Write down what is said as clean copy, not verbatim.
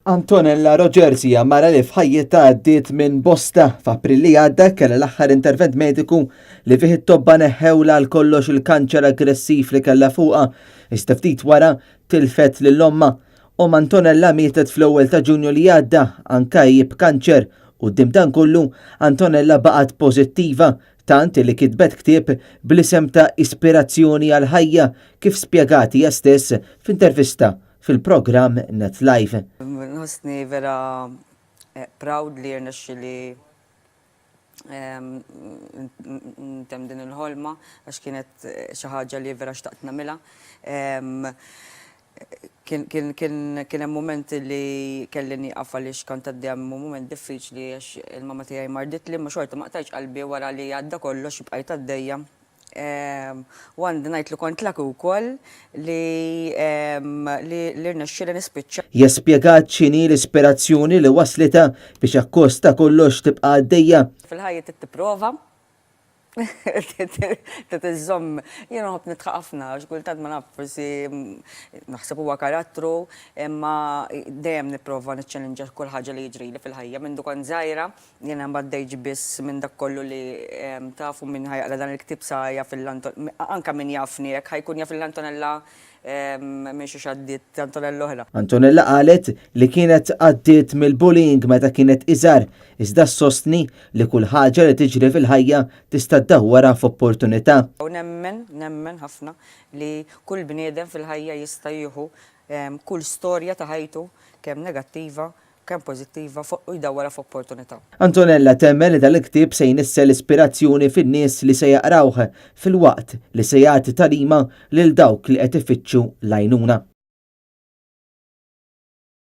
Antonella Rogers hija mara li f'ħajjitha għaddiet minn bosta f'April li għadda kellha l-aħħar intervent mediku li fih it-tobba neħħewla għal kollox il-kanċer aggressiv li kellha fuqha. Iżda ftit wara tilfet lill-omma. Antonella mietet fl-ewwel ta' Ġunju li għadda anke hi b'kanċer u dim dan kollu Antonella baqgħet pożittiva tant li kitbet ktieb bl-isem ta' Ispirazzjoni għal ħajja kif spjegat hija stess f'intervista fil-programm Net Live. Nħossni vera proud li rnexxili ntem din il-ħolma għax kienet xi ħaġa li vera xtaqt nagħmilha. Kien hemm momenti li kelli nieqaf għaliex kont għaddejja mument diffiċli għax il-mama tiegħi marditli ma xorta ma qtajtx qalbi wara li għadda kollox bqajt għaddejja. Għandi ngħid li kont lak ukoll li rnexxieli nispiċċa. Hija spjegat x'inhi l-ispirazzjoni li waslitha biex akkosta kollox tibqa' għaddejja. Fil-ħajja trid tipprova. Tiżomm, jiena nħobb nitħaq ħafna, x'kultant ma naf forsi naħseb huwa karattru, imma dejjem nipprova niċċellenġa kull ħaġa li jiġrili fil-ħajja. Minn kont żgħira jiena m'għaddejx biss minn dak kollu li tafu minn ħajaqra dan il-ktieb sajja anke min jafni hekk ħajkun jaf l-Antonella mhix għaddiet Antonella oħra. Antonella qalet li kienet għaddiet mill-bullying meta kienet iżgħar, iżda sostni li kull ħaġa li tiġri fil-ħajja tista' ddawwarha f'opportunità. U nemmen ħafna li kull bniedem fil-ħajja jista' jieħu kull storja ta' ħajtu kemm negattiva kemm pożittiva u jdawwarha f'opportunità. Antonella temmen li dal-ktieb se jnissel ispirazzjoni fin-nies li se jaqrawh filwaqt li se jagħti talima lil dawk li qed ifittxu l-għajnuna.